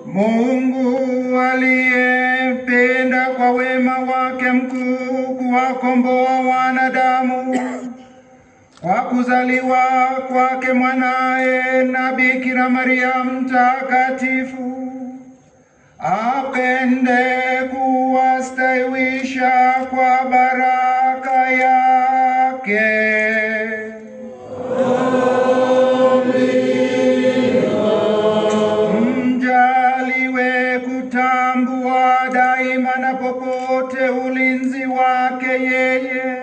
Mungu aliyependa kwa wema wake mkuu kuwakomboa wanadamu kwa kuzaliwa kwake mwanaye na Bikira Maria mtakatifu, apende kuwastawisha kwa baraka yake. Mjaliwe kutambua daima na popote ulinzi wake yeye,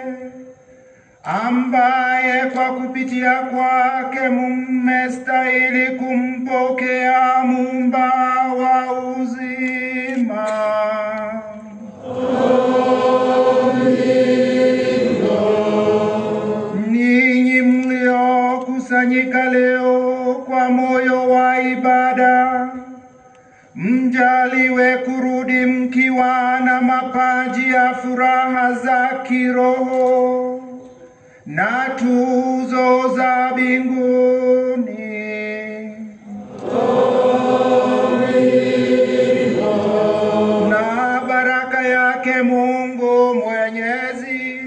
ambaye kwa kupitia kwake mmestahili kumpokea Muumba wa uzima. Ninyi mliokusanyika leo kwa moyo wa ibada, mjaliwe kurudi mkiwa na mapaji ya furaha za kiroho na tuzo za mbinguni. Na baraka yake Mungu Mwenyezi,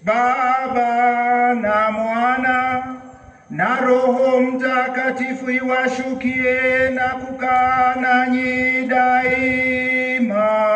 Baba na Mwana na Roho Mtakatifu iwashukie na kukaa nanyi daima.